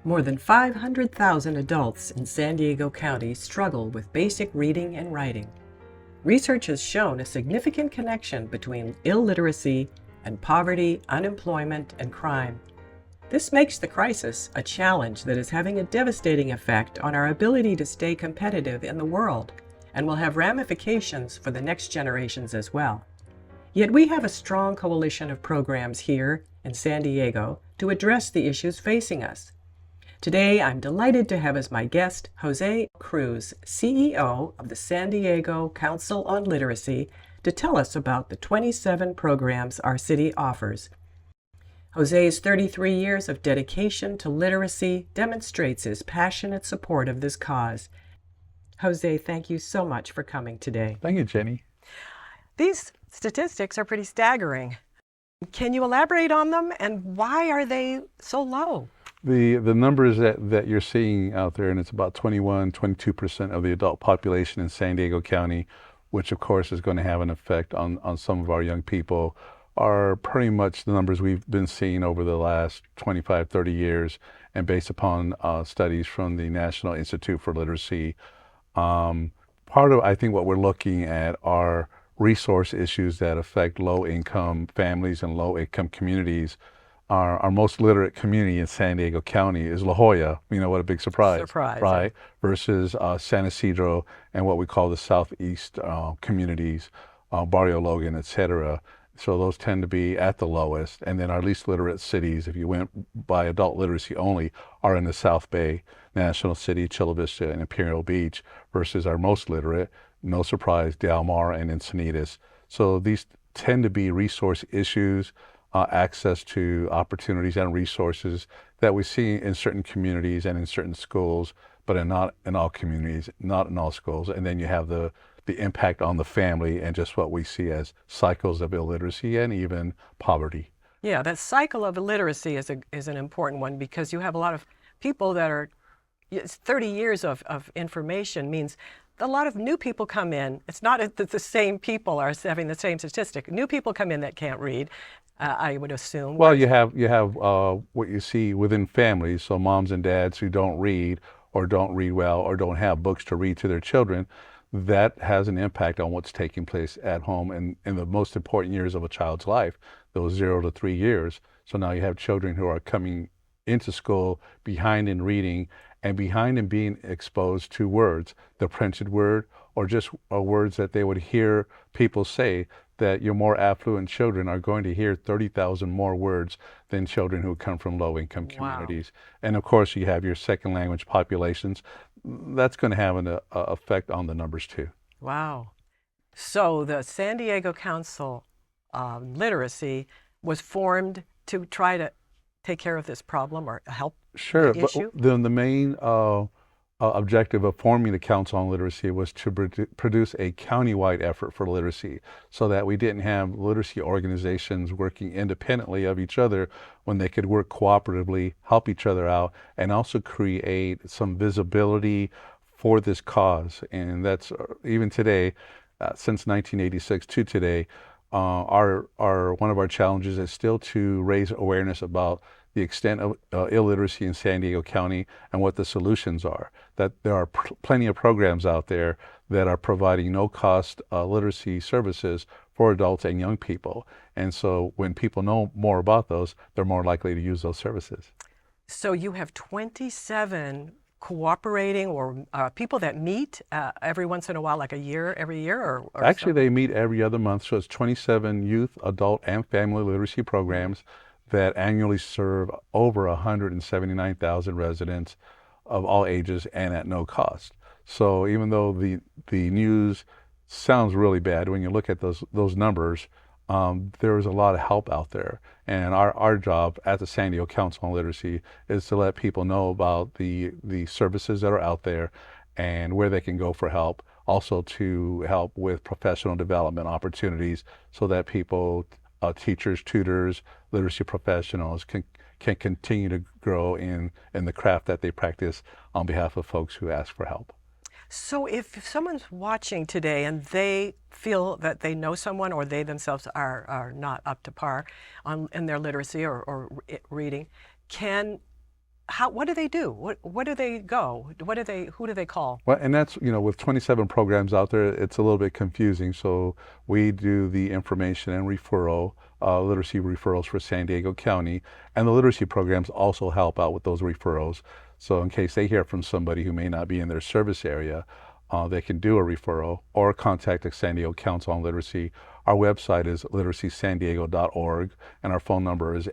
More than 500,000 adults in San Diego County struggle with basic reading and writing. Research has shown a significant connection between illiteracy and poverty, unemployment, and crime. This makes the crisis a challenge that is having a devastating effect on our ability to stay competitive in the world and will have ramifications for the next generations as well. Yet we have a strong coalition of programs here in San Diego to address the issues facing us. Today, I'm delighted to have as my guest Juan Cruz, CEO of the San Diego Council on Literacy, to tell us about the 27 programs our city offers. Jose's 33 years of dedication to literacy demonstrates his passionate support of this cause. Jose, thank you so much for coming today. Thank you, Jenny. These statistics are pretty staggering. Can you elaborate on them, and why are they so low? The numbers that you're seeing out there, and it's about 22% of the adult population in San Diego County, which of course is going to have an effect on some of our young people, are pretty much the numbers we've been seeing over the last 25, 30 years, and based upon studies from the National Institute for Literacy. Part of, I think, what we're looking at are resource issues that affect low-income families and low-income communities. Our most literate community in San Diego County is La Jolla. You know, what a big surprise, right? Versus San Isidro and what we call the Southeast communities, Barrio Logan, etc. So those tend to be at the lowest. And then our least literate cities, if you went by adult literacy only, are in the South Bay, National City, Chula Vista, and Imperial Beach, versus our most literate, no surprise, Del Mar and Encinitas. So these tend to be resource issues, access to opportunities and resources that we see in certain communities and in certain schools, but not in all communities, not in all schools. And then you have the impact on the family and just what we see as cycles of illiteracy and even poverty. Yeah, that cycle of illiteracy is an important one, because you have a lot of people that are, 30 years of information means a lot of new people come in. It's not that the same people are having the same statistic. New people come in that can't read, I would assume. Well, you have what you see within families, so moms and dads who don't read well or don't have books to read to their children. That has an impact on what's taking place at home in the most important years of a child's life, those 0 to 3 years. So now you have children who are coming into school behind in reading and behind in being exposed to words, the printed word, or just words that they would hear people say, that your more affluent children are going to hear 30,000 more words than children who come from low-income communities. Wow. And of course, you have your second language populations. That's going to have an effect on the numbers too. Wow. So the San Diego Council Literacy was formed to try to take care of this problem or help the issue? But the main objective of forming the Council on Literacy was to produce a county-wide effort for literacy, so that we didn't have literacy organizations working independently of each other when they could work cooperatively, help each other out, and also create some visibility for this cause. And that's even today, since 1986 to today, one of our challenges is still to raise awareness about the extent of illiteracy in San Diego County and what the solutions are. That there are plenty of programs out there that are providing no-cost literacy services for adults and young people. And so when people know more about those, they're more likely to use those services. So you have 27 cooperating or people that meet every once in a while, like every year? Or Actually, they meet every other month. So it's 27 youth, adult, and family literacy programs that annually serve over 179,000 residents of all ages and at no cost. So even though the news sounds really bad, when you look at those numbers, there's a lot of help out there. And our job at the San Diego Council on Literacy is to let people know about the services that are out there and where they can go for help. Also to help with professional development opportunities so that people, teachers, tutors, literacy professionals can continue to grow in the craft that they practice on behalf of folks who ask for help. So if someone's watching today and they feel that they know someone or they themselves are not up to par in their literacy or reading, can what do they do? What do they go? Who do they call? Well, and that's, with 27 programs out there, it's a little bit confusing. So we do the information and referral, literacy referrals for San Diego County, and the literacy programs also help out with those referrals. So in case they hear from somebody who may not be in their service area, they can do a referral or contact the San Diego Council on Literacy. Our website is literacysandiego.org, and our phone number is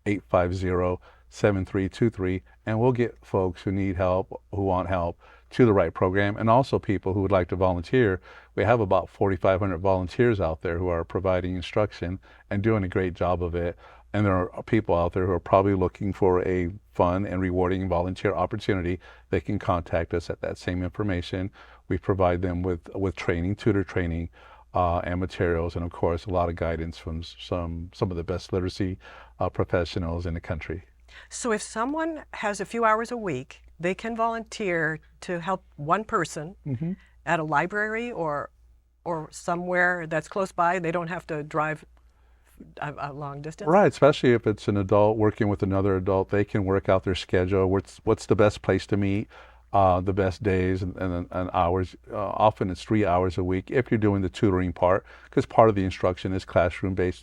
888-850-7323, and we'll get folks who need help, who want help, to the right program, and also people who would like to volunteer. We have about 4,500 volunteers out there who are providing instruction and doing a great job of it. And there are people out there who are probably looking for a fun and rewarding volunteer opportunity. They can contact us at that same information. We provide them with training, tutor training, and materials, and of course a lot of guidance from some of the best literacy professionals in the country. So if someone has a few hours a week, they can volunteer to help one person at a library or somewhere that's close by. They don't have to drive a long distance. Right, especially if it's an adult working with another adult, they can work out their schedule. What's the best place to meet, the best days and hours. Often it's 3 hours a week if you're doing the tutoring part, because part of the instruction is classroom-based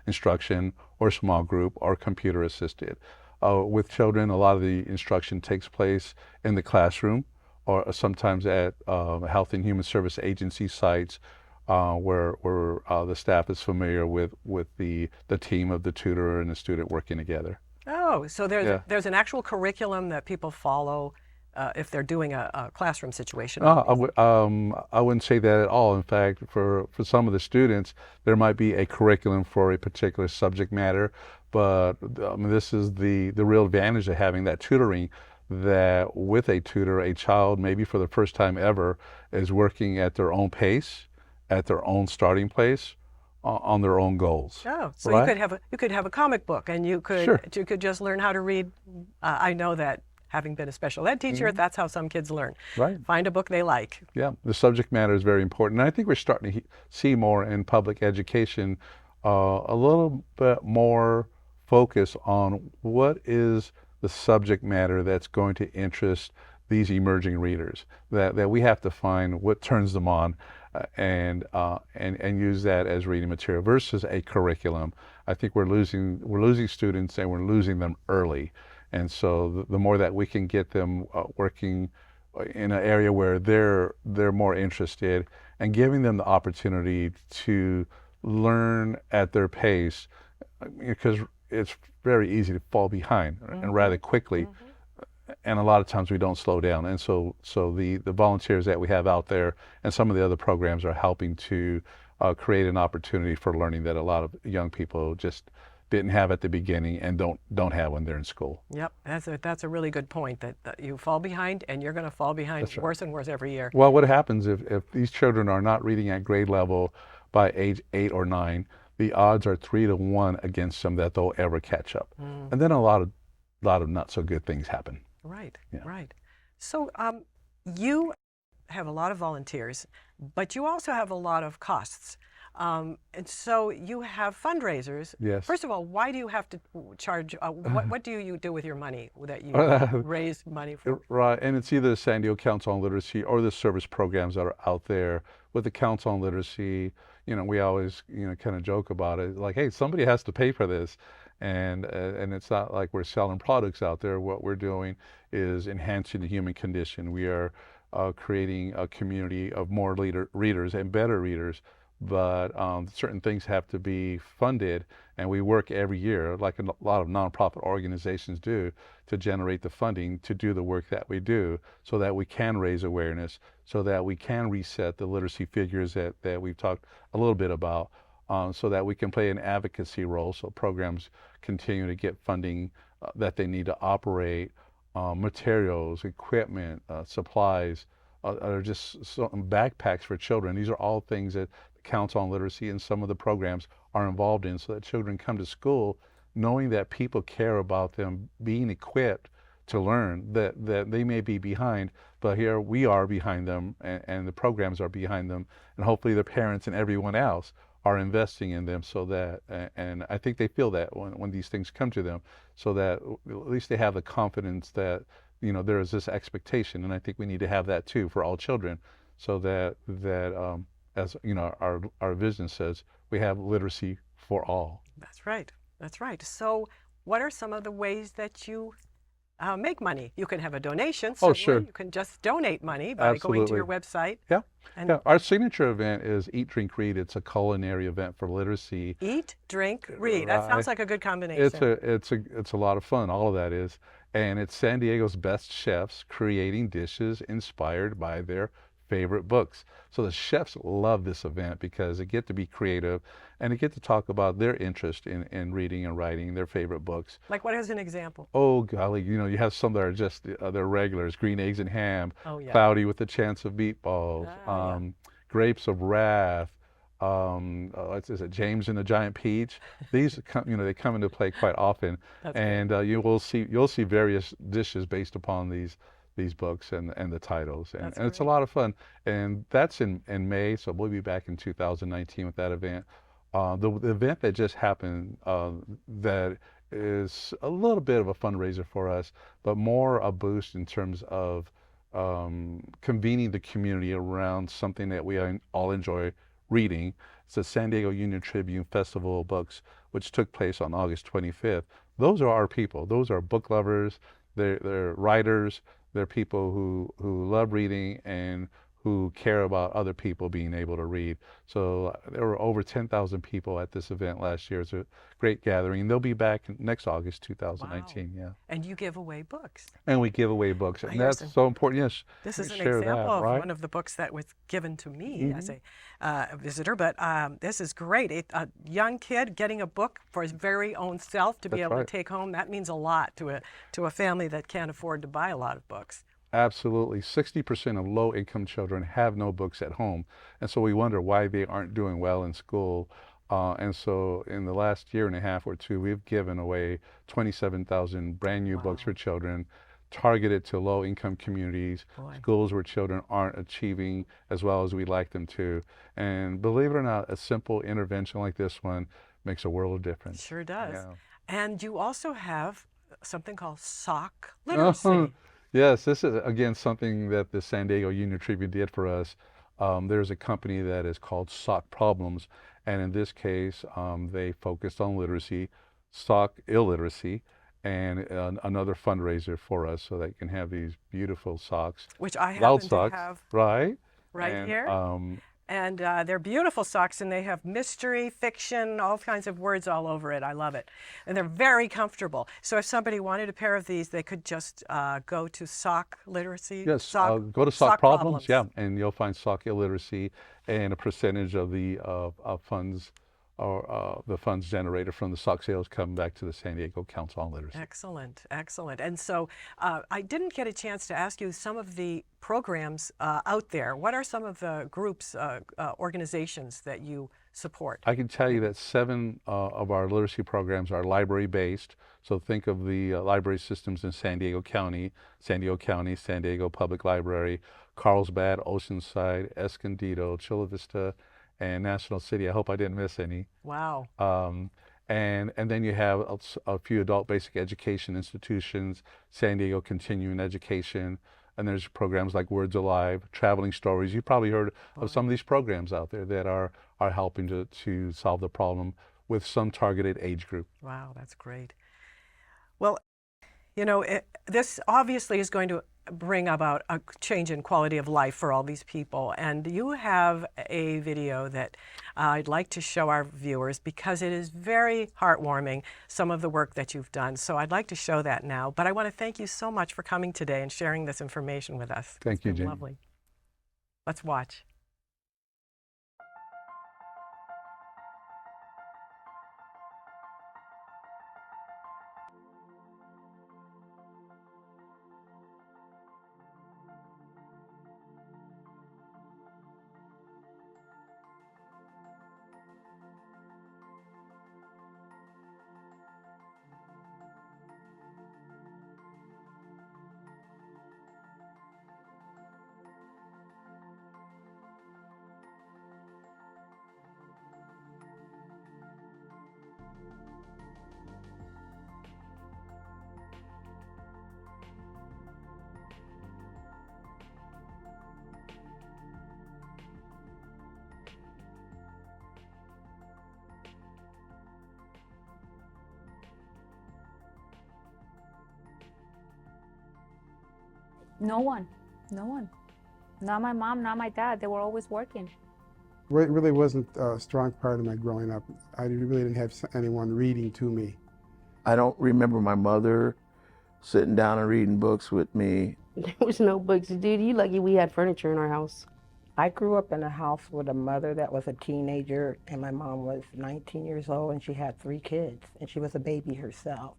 instruction or small group or computer assisted. With children, a lot of the instruction takes place in the classroom or sometimes at Health and Human Service Agency sites where the staff is familiar with the team of the tutor and the student working together. Oh, so there's an actual curriculum that people follow if they're doing a classroom situation. I wouldn't say that at all. In fact, for some of the students, there might be a curriculum for a particular subject matter, but this is the real advantage of having that tutoring, that with a tutor, a child, maybe for the first time ever, is working at their own pace, at their own starting place, on their own goals. Oh, so right? you could have a comic book, and you could just learn how to read. I know that, having been a special ed teacher, that's how some kids learn. Right. Find a book they like. Yeah, the subject matter is very important. And I think we're starting to see more in public education, a little bit more focus on what is the subject matter that's going to interest these emerging readers, that we have to find what turns them on and use that as reading material versus a curriculum. I think we're losing students, and we're losing them early. And so the more that we can get them working in an area where they're more interested, and giving them the opportunity to learn at their pace, because it's very easy to fall behind and rather quickly. And a lot of times we don't slow down. And so the volunteers that we have out there and some of the other programs are helping to create an opportunity for learning that a lot of young people just didn't have at the beginning and don't have when they're in school. Yep, that's a really good point, that you fall behind, and you're going to fall behind worse and worse every year. Well, what happens if these children are not reading at grade level by age 8 or 9, the odds are 3 to 1 against them that they'll ever catch up. And then a lot of not so good things happen. Right, right. So you have a lot of volunteers, but you also have a lot of costs. And so you have fundraisers. Yes. First of all, why do you have to charge? What do you do with your money that you raise money for? Right, and it's either the San Diego Council on Literacy or the service programs that are out there. With the Council on Literacy, we always, kind of joke about it, like, hey, somebody has to pay for this. And it's not like we're selling products out there. What we're doing is enhancing the human condition. We are creating a community of more readers and better readers. But certain things have to be funded, and we work every year, like a lot of nonprofit organizations do, to generate the funding to do the work that we do, so that we can raise awareness, so that we can reset the literacy figures that we've talked a little bit about, so that we can play an advocacy role, so programs continue to get funding that they need to operate, materials, equipment, supplies, or just some backpacks for children. These are all things that Council on Literacy and some of the programs are involved in, so that children come to school knowing that people care about them being equipped to learn, that they may be behind, but here we are behind them, and the programs are behind them, and hopefully their parents and everyone else are investing in them so that, and I think they feel that when these things come to them, so that at least they have the confidence that, there is this expectation, and I think we need to have that too for all children, so that as our vision says, we have literacy for all. That's right. That's right. So, what are some of the ways that you make money? You can have a donation, Oh, certainly. sure. You can just donate money by going to Absolutely. your website. Yeah. And Yeah. Our signature event is Eat, Drink, Read. It's a culinary event for literacy. eat, drink, read. That sounds like a good It's combination. it's a lot of fun. All of that is, and it's San Diego's best chefs creating dishes inspired by their favorite books. So the chefs love this event because they get to be creative, and they get to talk about their interest in reading and writing their favorite books. Like, what is an example? Oh golly, you have some that are just they're regulars: green eggs and ham, Oh, yeah. cloudy with a chance of meatballs, Yeah. grapes of wrath. Is it James and the Giant Peach? These come, they come into play quite often, That's and you'll see various dishes based upon these books and the titles, and, That's and it's a great. lot of fun. And that's in May, so we'll be back in 2019 with that event. The event that just happened, that is a little bit of a fundraiser for us, but more a boost in terms of convening the community around something that we all enjoy reading. It's the San Diego Union Tribune Festival of Books, which took place on August 25th. Those are our people. Those are book lovers. They're writers. They're people who love reading and who care about other people being able to read. So there were over 10,000 people at this event last year. It's a great gathering. They'll be back next August Wow. 2019. Yeah. And you give away books. And we give away books, and Here's that's so important. Yes, This we is an share example that, of right? one of the books that was given to me as Hmm. a visitor, but this is great. A young kid getting a book for his very own self to be That's able to right. take home, that means a lot to a family that can't afford to buy a lot of books. Absolutely. 60% of low-income children have no books at home, and so we wonder why they aren't doing well in school. And so in the last year and a half or two, we've given away 27,000 brand new books for Wow. children, targeted to low-income communities, Boy, schools where children aren't achieving as well as we'd like them to. And believe it or not, a simple intervention like this one makes a world of difference. sure does. Yeah. And you also have something called sock Uh-huh. literacy. Yes, this is again something that the San Diego Union Tribune did for us. There's a company that is called Sock Problems, and in this case, they focused on literacy, sock illiteracy, and another fundraiser for us so they can have these beautiful socks, Which I loud happen to socks, have right? right And here. And they're beautiful socks, and they have mystery, fiction, all kinds of words all over it. I love it. And they're very comfortable. So if somebody wanted a pair of these, they could just go to sock literacy, yes, go to Sock sock Problems, problems. yeah, and you'll find sock illiteracy, and a percentage of the funds or the funds generated from the sock sales come back to the San Diego Council on Literacy. Excellent, excellent. And so I didn't get a chance to ask you some of the programs out there. What are some of the groups, organizations that you support? I can tell you that 7 of our literacy programs are library-based. So think of the library systems in San Diego County, San Diego Public Library, Carlsbad, Oceanside, Escondido, Chula Vista, and National City. I hope I didn't miss any. Wow. And then you have a few adult basic education institutions, San Diego Continuing Education, and there's programs like Words Alive, Traveling Stories. You've probably heard of some of these programs out there that are helping to solve the problem with some targeted age group. Wow, that's great. Well, you know, this obviously is going to bring about a change in quality of life for all these people. And you have a video that I'd like to show our viewers because it is very heartwarming, some of the work that you've done. So I'd like to show that now. But I want to thank you so much for coming today and sharing this information with us. Thank you, It's been Jenny. lovely. Let's watch. No one, no one. Not my mom, not my dad. They were always working. It really wasn't a strong part of my growing up. I really didn't have anyone reading to me. I don't remember my mother sitting down and reading books with me. There was no books. Dude, you lucky we had furniture in our house. I grew up in a house with a mother that was a teenager, and my mom was 19 years old, and she had 3 kids, and she was a baby herself.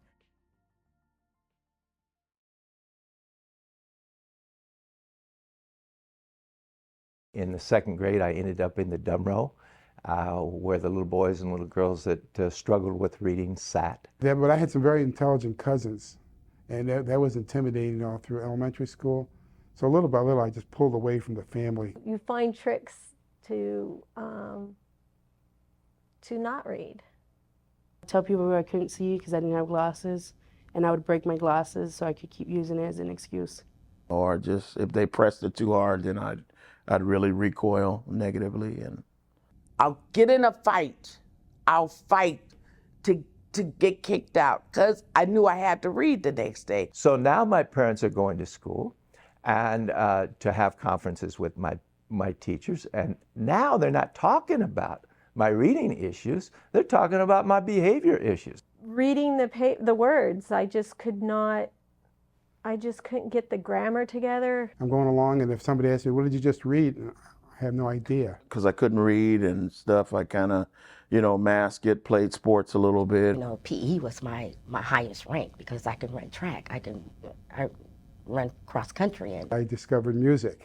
In the 2nd grade, I ended up in the dumb row, where the little boys and little girls that struggled with reading sat. Yeah, but I had some very intelligent cousins, and that was intimidating all through elementary school. So little by little, I just pulled away from the family. You find tricks to not read. I tell people I couldn't see because I didn't have glasses, and I would break my glasses so I could keep using it as an excuse. Or just if they pressed it too hard, then I'd really recoil negatively. And I'll get in a fight. I'll fight to get kicked out because I knew I had to read the next day. So now my parents are going to school and to have conferences with my teachers, and now they're not talking about my reading issues, they're talking about my behavior issues. Reading the words, I just couldn't get the grammar together. I'm going along, and if somebody asks me, what did you just read? I have no idea. because I couldn't read and stuff, I kind of, masked it, played sports a little bit. PE was my highest rank because I could run track. I run cross country. And I discovered music,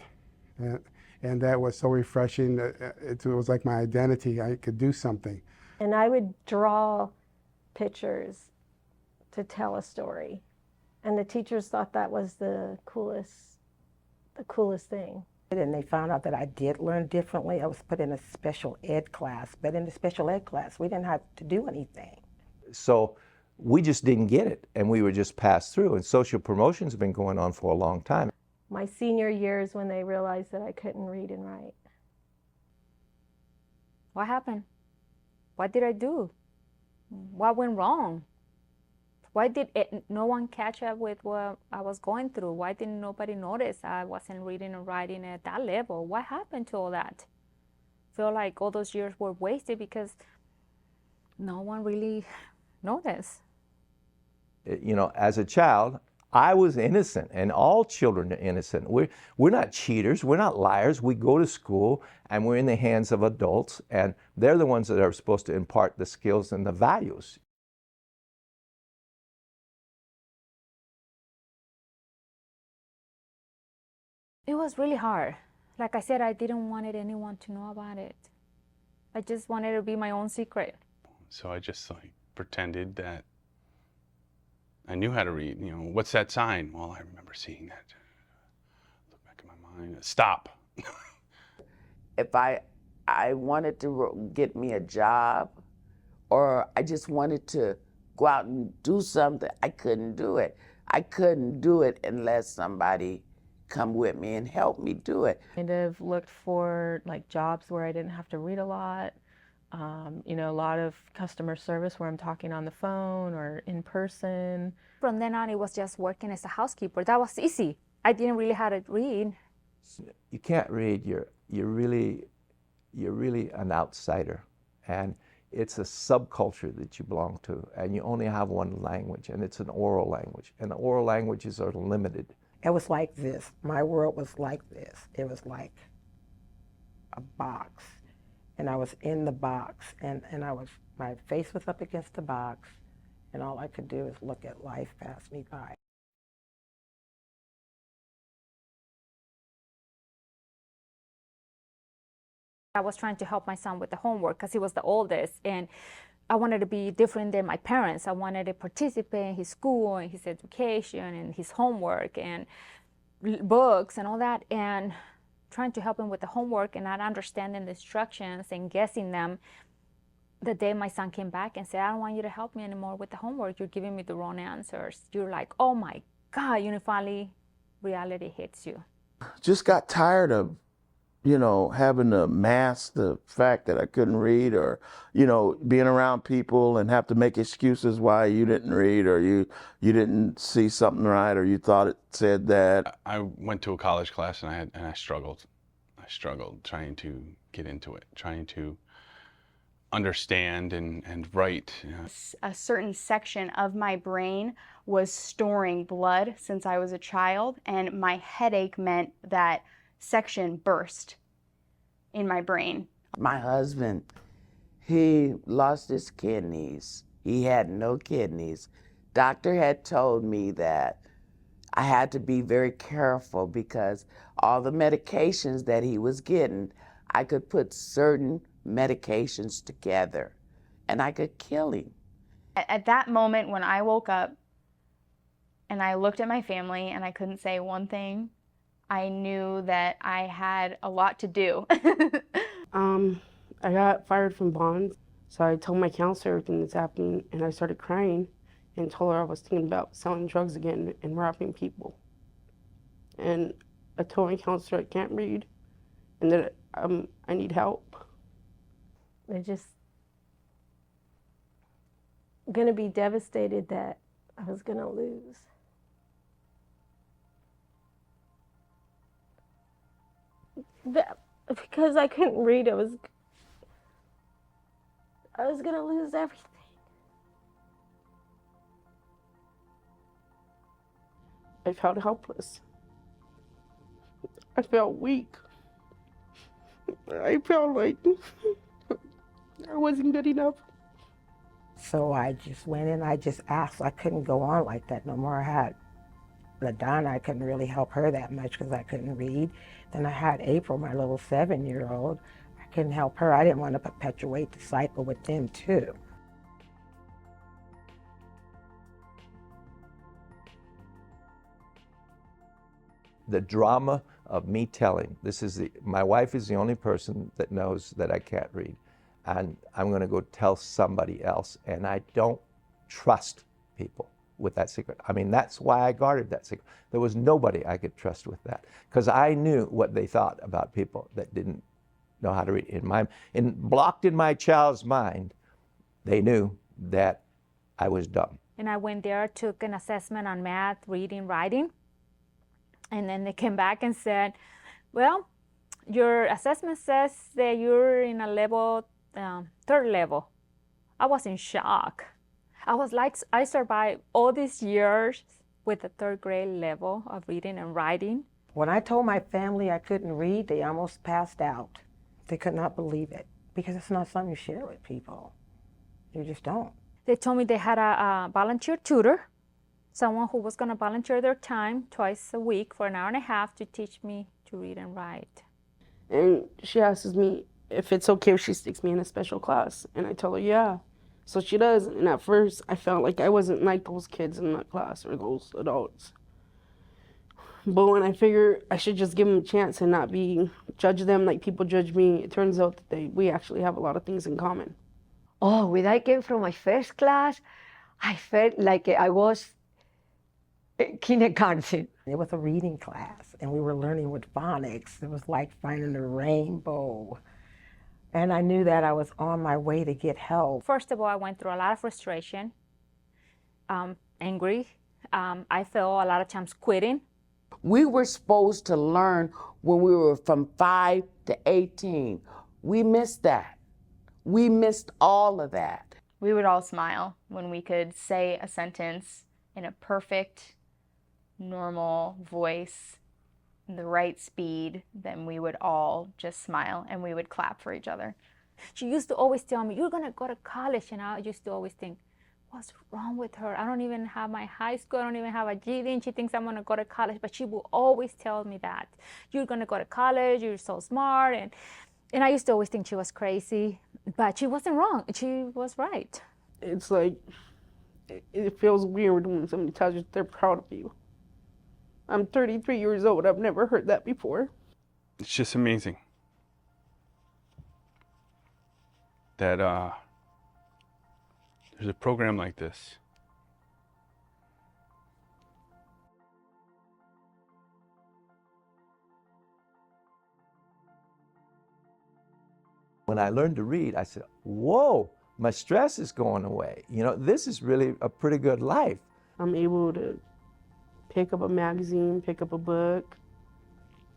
and that was so refreshing. It was like my identity. I could do something. And I would draw pictures to tell a story. And the teachers thought that was the coolest thing. And they found out that I did learn differently. I was put in a special ed class, but in the special ed class, we didn't have to do anything. So we just didn't get it, and we were just passed through, and social promotion's been going on for a long time. My senior year is when they realized that I couldn't read and write. What happened? What did I do? What went wrong? Why did no one catch up with what I was going through? Why didn't nobody notice I wasn't reading and writing at that level? What happened to all that? I feel like all those years were wasted because no one really noticed. As a child, I was innocent, and all children are innocent. We're not cheaters, we're not liars. We go to school and we're in the hands of adults, and they're the ones that are supposed to impart the skills and the values. It was really hard. Like I said, I didn't want anyone to know about it. I just wanted to be my own secret. So I just pretended that I knew how to read. What's that sign? Well, I remember seeing that. Look back in my mind. Stop. If I wanted to get me a job, or I just wanted to go out and do something, I couldn't do it. I couldn't do it unless somebody come with me and help me do it. Kind of looked for jobs where I didn't have to read a lot. A lot of customer service where I'm talking on the phone or in person. From then on, it was just working as a housekeeper. That was easy. I didn't really have to read. You can't read. You're really an outsider, and it's a subculture that you belong to, and you only have one language, and it's an oral language, and the oral languages are limited. It was like this. My world was like this. It was like a box. And I was in the box, and my face was up against the box, and all I could do is look at life pass me by. I was trying to help my son with the homework because he was the oldest, and I wanted to be different than my parents. I wanted to participate in his school and his education and his homework and books and all that, and trying to help him with the homework and not understanding the instructions and guessing them. The day my son came back and said, I don't want you to help me anymore with the homework. You're giving me the wrong answers. You're like, oh my God, finally reality hits you. Just got tired of you know, having to mask the fact that I couldn't read, or, you know, being around people and have to make excuses why you didn't read, or you didn't see something right, or you thought it said that. I went to a college class and I struggled. I struggled trying to get into it, trying to understand and write. You know. A certain section of my brain was storing blood since I was a child, and my headache meant that section burst in my brain. My husband, he lost his kidneys. He had no kidneys. Doctor had told me that I had to be very careful because all the medications that he was getting, I could put certain medications together and I could kill him. At that moment when I woke up and I looked at my family and I couldn't say one thing, I knew that I had a lot to do. I got fired from Bonds, so I told my counselor everything that's happening, and I started crying and told her I was thinking about selling drugs again and robbing people. And I told my counselor I can't read and that I need help. They're just gonna be devastated that I was gonna lose. Because I couldn't read, I was gonna lose everything. I felt helpless. I felt weak. I felt like I wasn't good enough. So I just went in, I just asked. I couldn't go on like that no more. I had LaDonna, I couldn't really help her that much because I couldn't read. Then I had April, my little 7-year-old. I couldn't help her. I didn't want to perpetuate the cycle with them too. The drama of me telling, my wife is the only person that knows that I can't read. And I'm going to go tell somebody else. And I don't trust people with that secret. I mean, that's why I guarded that secret. There was nobody I could trust with that, because I knew what they thought about people that didn't know how to read. Blocked in my child's mind, they knew that I was dumb. And I went there, took an assessment on math, reading, writing. And then they came back and said, well, your assessment says that you're in a level, third level. I was in shock. I was like, I survived all these years with a third grade level of reading and writing. When I told my family I couldn't read, they almost passed out. They could not believe it because it's not something you share with people. You just don't. They told me they had a volunteer tutor, someone who was going to volunteer their time twice a week for an hour and a half to teach me to read and write. And she asks me if it's okay if she sticks me in a special class. And I tell her, yeah. So she does. And at first, I felt like I wasn't like those kids in that class or those adults. But when I figured I should just give them a chance and not judge them like people judge me, it turns out that we actually have a lot of things in common. Oh, when I came from my first class, I felt like I was kindergarten. It was a reading class, and we were learning with phonics. It was like finding a rainbow. And I knew that I was on my way to get help. First of all, I went through a lot of frustration, angry. I felt a lot of times quitting. We were supposed to learn when we were from 5 to 18. We missed that. We missed all of that. We would all smile when we could say a sentence in a perfect, normal voice, the right speed. Then we would all just smile and we would clap for each other. She used to always tell me, you're gonna go to college, and I used to always think, what's wrong with her? I don't even have my high school, I don't even have a GED, and she thinks I'm gonna go to college. But she will always tell me that. You're gonna go to college, you're so smart. And I used to always think she was crazy, but she wasn't wrong, she was right. It's like, it feels weird when somebody tells you they're proud of you. I'm 33 years old, I've never heard that before. It's just amazing that there's a program like this. When I learned to read, I said, whoa, my stress is going away. You know, this is really a pretty good life. I'm able to pick up a magazine, pick up a book,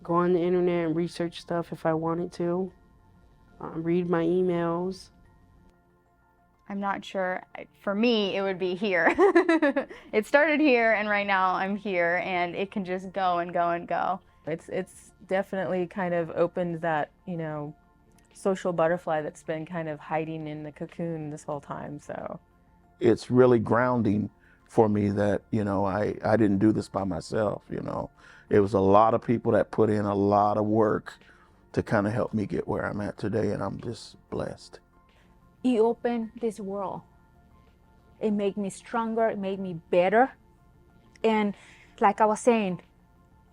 go on the internet and research stuff if I wanted to, read my emails. I'm not sure. For me, it would be here. It started here, and right now I'm here, and it can just go and go and go. It's definitely kind of opened that, you know, social butterfly that's been kind of hiding in the cocoon this whole time, so. It's really grounding for me that, you know, I didn't do this by myself, you know. It was a lot of people that put in a lot of work to kind of help me get where I'm at today, and I'm just blessed. It opened this world. It made me stronger, it made me better. And like I was saying,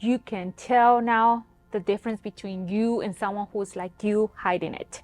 you can tell now the difference between you and someone who's like you hiding it.